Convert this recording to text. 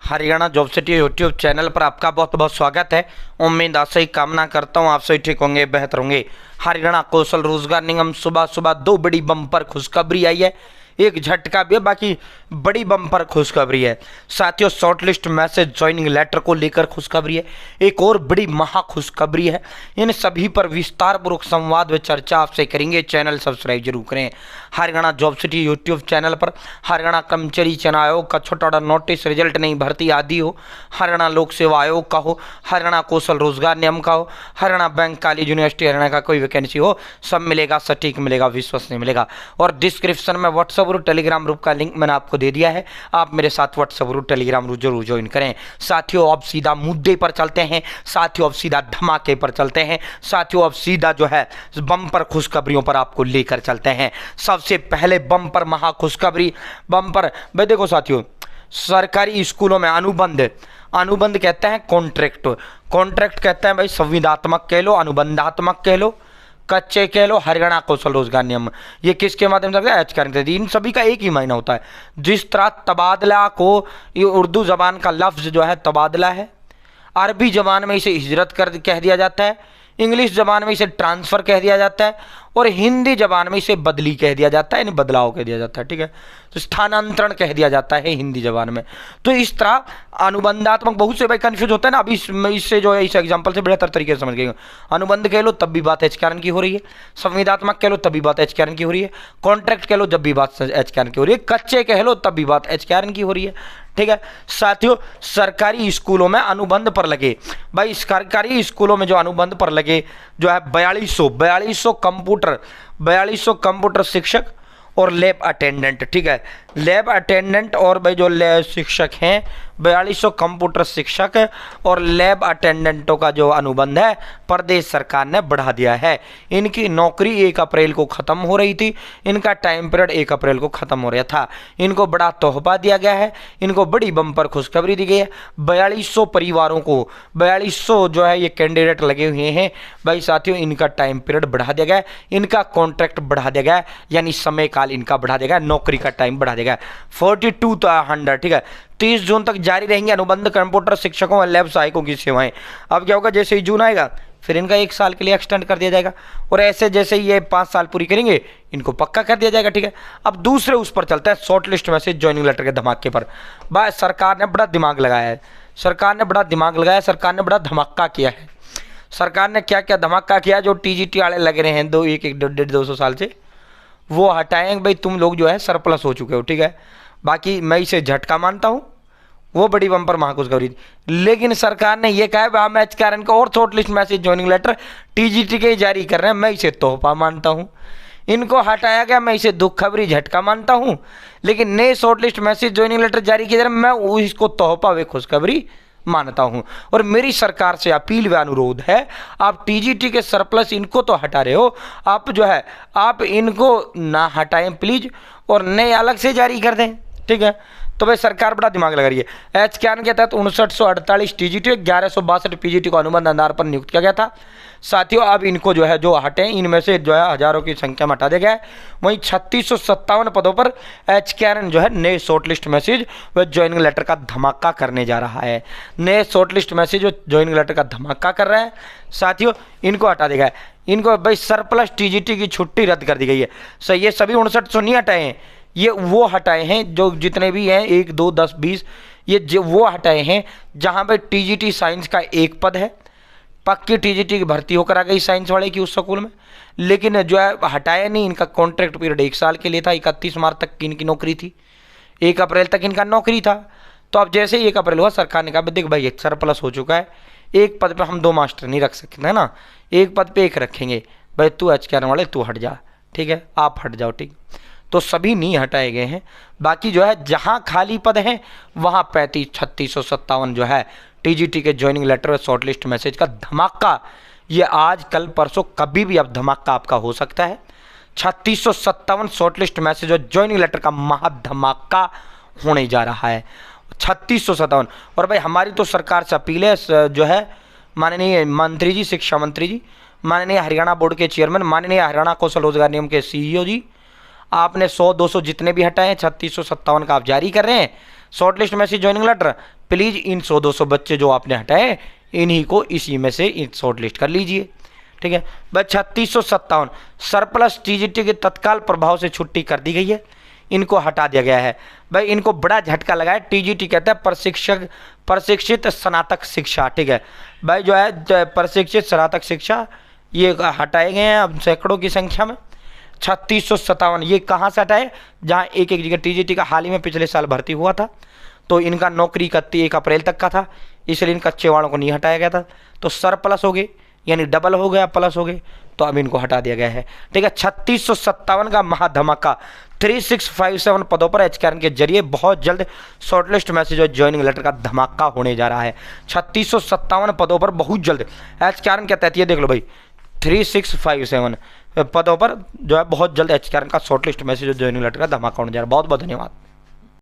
Haryana job city YouTube channel पर आपका बहुत बहुत स्वागत है। उम्मीद आशा ही कामना करता हूँ आप सभी ठीक होंगे, बेहतर होंगे। हरियाणा कौशल रोजगार निगम सुबह सुबह दो बड़ी बम्पर खुशखबरी आई है, एक झटका भी है, बाकी बड़ी बम्पर खुशखबरी है। साथियों, शॉर्टलिस्ट मैसेज ज्वाइनिंग लेटर को लेकर खुशखबरी है, एक और बड़ी महा खुशखबरी है। इन सभी पर विस्तार पूर्वक संवाद व चर्चा आपसे करेंगे। चैनल सब्सक्राइब जरूर करें। Haryana job city YouTube channel पर हरियाणा कर्मचारी चयन आयोग का छोटा बड़ा नोटिस, रिजल्ट नहीं भर्ती आदि हो, हरियाणा लोक सेवा आयोग का हो, हरियाणा कौशल रोजगार नियम का हो, Haryana bank college university Haryana का कोई वैकेंसी हो, सब मिलेगा, सटीक मिलेगा, विश्वसनीय मिलेगा। और डिस्क्रिप्शन में व्हाट्सएप और टेलीग्राम ग्रुप का लिंक मैंने आपको दे दिया है, आप मेरे साथ व्हाट्सएप और टेलीग्राम ग्रुप जरूर ज्वाइन करें। साथियों, अब सीधा मुद्दे पर चलते हैं। साथियों, अब सीधा धमाके पर चलते हैं। साथियों, अब सीधा जो है बम्पर खुशखबरियों पर आपको लेकर चलते हैं। सबसे पहले बम्पर महा खुशखबरी बम्पर भाई देखो साथियों, सरकारी स्कूलों में अनुबंध कहते हैं कॉन्ट्रैक्ट कहते हैं भाई, संविदात्मक कह लो, अनुबंधात्मक कह लो, कच्चे कह लो, हरियाणा कौशल रोजगार नियम ये किसके माध्यम से एच करेंगे। इन सभी का एक ही मायना होता है। जिस तरह तबादला को, ये उर्दू जबान का लफ्ज जो है तबादला है, अरबी जबान में इसे हिजरत कर कह दिया जाता है, इंग्लिश जबान में इसे ट्रांसफ़र कह दिया जाता है, और हिंदी जबान में इसे बदली कह दिया जाता है, यानी बदलाव कह दिया जाता है। ठीक है, तो स्थानांतरण कह दिया जाता है हिंदी जबान में। तो इस तरह अनुबंधात्मक, बहुत से भाई कंफ्यूज होता है ना, अभी इससे जो है इस एग्जांपल से बेहतर तरीके से समझ गए। अनुबंध कह लो तब भी बात एच कारण की हो रही है, संविदात्मक कह लो तब भी बात एच कारण की हो रही है, कॉन्ट्रैक्ट कह लो जब भी बात एच कारण की हो रही है, कच्चे कह लो तब भी बात एच कारण की हो रही है। ठीक है साथियों, सरकारी स्कूलों में अनुबंध पर लगे भाई, सरकारी स्कूलों में जो अनुबंध पर लगे जो है 4200 कंप्यूटर शिक्षक और लैब अटेंडेंट। ठीक है, लैब अटेंडेंट और भाई जो लैब शिक्षक हैं 4200 कंप्यूटर शिक्षक और लैब अटेंडेंटों का जो अनुबंध है प्रदेश सरकार ने बढ़ा दिया है। इनकी नौकरी 1 अप्रैल को ख़त्म हो रही थी, इनका टाइम पीरियड 1 अप्रैल को ख़त्म हो रहा था। इनको बड़ा तोहफा दिया गया है, इनको बड़ी बम्पर खुशखबरी दी गई है। 4200 परिवारों को 4200 जो है ये कैंडिडेट लगे हुए हैं भाई साथियों, इनका टाइम पीरियड बढ़ा दिया गया है, इनका कॉन्ट्रैक्ट बढ़ा दिया गया है, यानी समय काल इनका बढ़ा दिया गया, नौकरी का टाइम बढ़ा दिया गया 4200। ठीक है, 30 जून तक जारी रहेंगे अनुबंध कंप्यूटर शिक्षकों और लैब सहायकों की सेवाएं। अब क्या होगा, जैसे ही जून आएगा फिर इनका 1 साल के लिए एक्सटेंड कर दिया जाएगा, और ऐसे जैसे ये 5 साल पूरी करेंगे इनको पक्का कर दिया जाएगा। ठीक है, अब दूसरे उस पर चलता है, शॉर्टलिस्ट मैसेज ज्वाइनिंग लेटर के धमाके पर। भाई सरकार ने बड़ा दिमाग लगाया है, सरकार ने बड़ा धमाका किया है। सरकार ने क्या क्या धमाका किया, जो टीजीटी वाले लग रहे हैं 100-150 साल से, वो हटाएंगे भाई। तुम लोग जो है सरप्लस हो चुके हो। ठीक है, बाकी मैं इसे झटका मानता हूँ, वो बड़ी बम्पर महाखुशखबरी थी। लेकिन सरकार ने यह कहा है हम एच कारण को और shortlist message joining letter TGT के जारी कर रहे हैं, मैं इसे तोहफा मानता हूँ। इनको हटाया गया, मैं इसे दुख खबरी झटका मानता हूँ। लेकिन नए शॉर्टलिस्ट मैसेज ज्वाइनिंग लेटर जारी किए जा रहे हैं, मैं इसको तोहफा व खुशखबरी मानता हूं। और मेरी सरकार से अपील व अनुरोध है, आप टीजीटी के सरप्लस इनको तो हटा रहे हो, आप जो है आप इनको ना हटाएं प्लीज, और नए अलग से जारी कर दें। ठीक है, तो भाई सरकार बड़ा दिमाग लगा रही है। एच कैन के तहत 5948 टीजीटी 1162 पीजीटी को अनुबंध आधार पर नियुक्त किया गया था। साथियों, अब इनको जो है जो हटें, इनमें से जो है हजारों की संख्या में हटा दिया गया है। वहीं 3657 पदों पर एच कैन जो है नए शॉर्टलिस्ट मैसेज व ज्वाइनिंग लेटर का धमाका करने जा रहा है। नए शॉर्टलिस्ट मैसेज व ज्वाइनिंग लेटर का धमाका कर रहा है। साथियों, इनको हटा दिया गया है, इनको भाई सरप्लस टीजीटी की छुट्टी रद्द कर दी गई है। सो ये सभी 5900 नहीं हटाए हैं, ये वो हटाए हैं जो जितने भी हैं 1, 2, 10, 20, ये जो वो हटाए हैं जहाँ पे टीजीटी साइंस का एक पद है, पक्की टीजीटी की भर्ती होकर आ गई साइंस वाले की उस स्कूल में, लेकिन जो है हटाया नहीं। इनका कॉन्ट्रैक्ट पीरियड 1 साल के लिए था, 31 मार्च तक की इनकी नौकरी थी, 1 अप्रैल तक इनका नौकरी था। तो अब जैसे ही 1 अप्रैल हुआ, सरकार ने कहा देख भाई एक सरप्लस हो चुका है, एक पद पर हम 2 मास्टर नहीं रख सकते है ना, एक पद पे 1 रखेंगे भाई, तू एच कैन वाले तू हट जा। ठीक है, आप हट जाओ। ठीक, तो सभी नहीं हटाए गए हैं। बाकी जो है जहां खाली पद हैं वहां 3657 जो है टीजीटी के ज्वाइनिंग लेटर और शॉर्टलिस्ट मैसेज का धमाका, ये आज कल परसों कभी भी अब धमाका आपका हो सकता है। 3657 शॉर्टलिस्ट मैसेज और ज्वाइनिंग लेटर का महा धमाका होने जा रहा है, 3657। और भाई हमारी तो सरकार से अपील है, जो है माननीय मंत्री जी, शिक्षा मंत्री जी, माननीय हरियाणा बोर्ड के चेयरमैन, माननीय हरियाणा कौशल रोजगार निगम के सीईओ जी, आपने 100-200 जितने भी हटाए हैं 3657 का आप जारी कर रहे हैं। Shortlist message joining letter please इन 100-200 बच्चे जो आपने हटाए इन्हीं को इसी में से शॉर्ट लिस्ट कर लीजिए। ठीक है भाई। 3657 सरप्लस टीजीटी के तत्काल प्रभाव से छुट्टी कर दी गई है, इनको हटा दिया गया है। भाई इनको बड़ा झटका लगा है। टीजीटी कहता है प्रशिक्षित स्नातक शिक्षा। ठीक है भाई, जो है प्रशिक्षित स्नातक शिक्षा ये हटाए गए हैं अब सैकड़ों की संख्या में। 3657 ये कहाँ से हटाए, जहाँ एक जगह टीजीटी का हाल ही में पिछले साल भर्ती हुआ था, तो इनका नौकरी 31 अप्रैल तक का था, इसलिए इन कच्चे वालों को नहीं हटाया गया था। तो सरप्लस हो गए, यानी डबल हो गया, प्लस हो गए, तो अब इनको हटा दिया गया है। ठीक है 3657 का महाधमाका 3657 पदों पर एचकेआरएन के जरिए बहुत जल्द शॉर्टलिस्ट मैसेज और ज्वाइनिंग लेटर का धमाका होने जा रहा है। 3657 पदों पर बहुत जल्द एचकेआरएन के तहत, ये देख लो भाई 3657 पदों पर जो है बहुत जल्द एचकेआरएन का शॉर्टलिस्ट मैसेज और ज्वाइनिंग लेटर का धमाका होने जा रहा है। बहुत बहुत धन्यवाद।